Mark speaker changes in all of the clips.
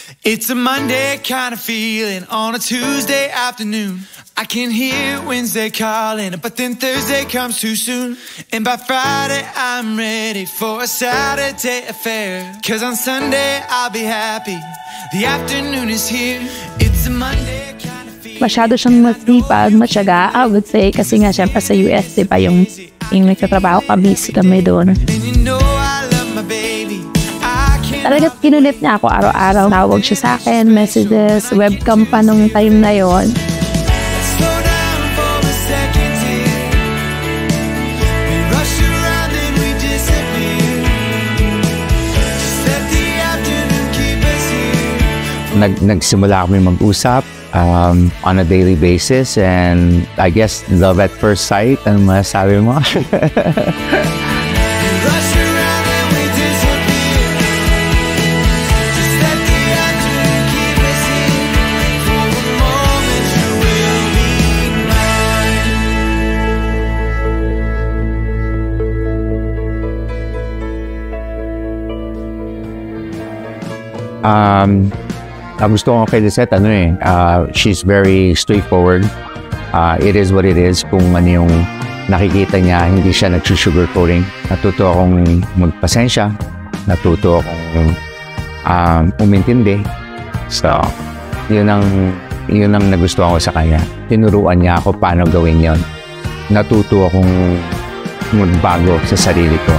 Speaker 1: It's a Monday kind of feeling on a Tuesday afternoon. I can hear Wednesday calling, but then Thursday comes too soon. And by Friday I'm ready for a Saturday affair. 'Cause on Sunday I'll be happy, the afternoon is here. It's a Monday kind of feeling.
Speaker 2: Masyado siyang masipag, matyaga, I would say, kasi nga syempre sa US, diba, yung nagtatrabaho kami, kami doon.
Speaker 1: And you know I love my baby.
Speaker 2: Talaga kinulit niya ako araw-araw. Tawag siya sa akin, messages, webcam pa nung time na yon.
Speaker 3: Nagsimula kami mag-usap on a daily basis, and I guess love at first sight ang masasabi mo. Gusto ko kay Lisette, she's very straightforward. It is what it is. Kung ano yung nakikita niya, hindi siya nag-sugarcoating. Natuto akong magpasensya. Natuto akong umintindi. So, yun ang nagustuhan ko sa kanya. Tinuruan niya ako paano gawin yon. Natuto akong magbago sa sarili ko.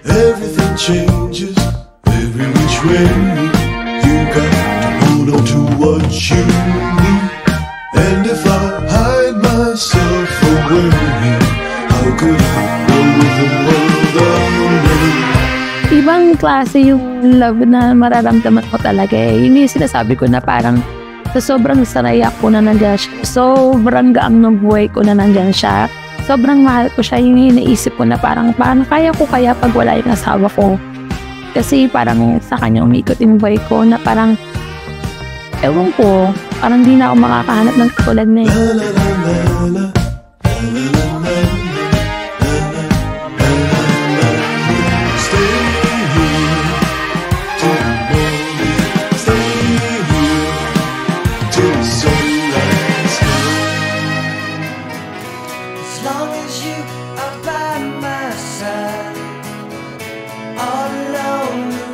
Speaker 4: Everything changes every which way. You got to hold on to what you need. And if I hide myself away, how could I go with the world away?
Speaker 2: Ibang klase yung love na mararamdaman ko talaga eh. Yung sinasabi ko na parang sa sobrang sanay ako na nandiyan siya. Sobrang gaang ng buhay ko na nandiyan siya. Sobrang mahal ko siya. Yung iniisip ko na parang kaya ko kaya pag wala yung asawa ko. Kasi parang sa kanya umikot yung buhay ko na parang, ewan ko, parang di na ako makakahanap ng katulad na yun.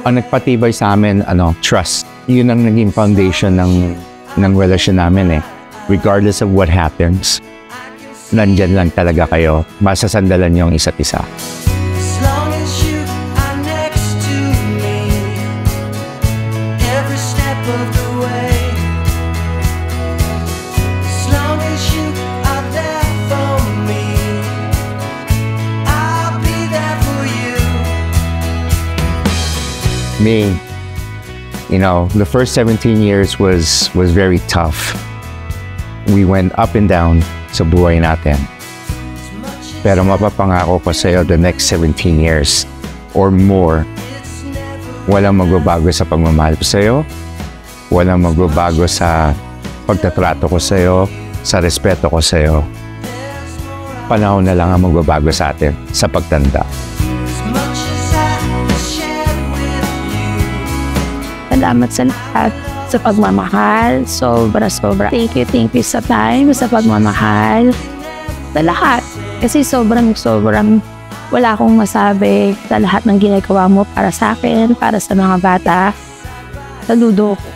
Speaker 3: Ang nagpatibay sa amin, trust. Yun ang naging foundation ng relasyon namin eh. Regardless of what happens, nandyan lang talaga kayo. Masasandalan niyo ang isa't isa. Me, the first 17 years was very tough. We went up and down sa buhay natin. Pero mapapangako ko sa'yo the next 17 years or more, walang magbabago sa pagmamahal ko sa'yo, walang magbabago sa pagtatrato ko sa'yo, sa respeto ko sa'yo. Panahon na lang ang magbabago sa atin sa pagtanda.
Speaker 2: Salamat sa lahat sa pagmamahal. Sobra. Thank you sa time, sa pagmamahal. Sa lahat. Kasi sobrang wala akong masabi sa lahat ng ginagawa mo para sa akin, para sa mga bata. Saludo ko.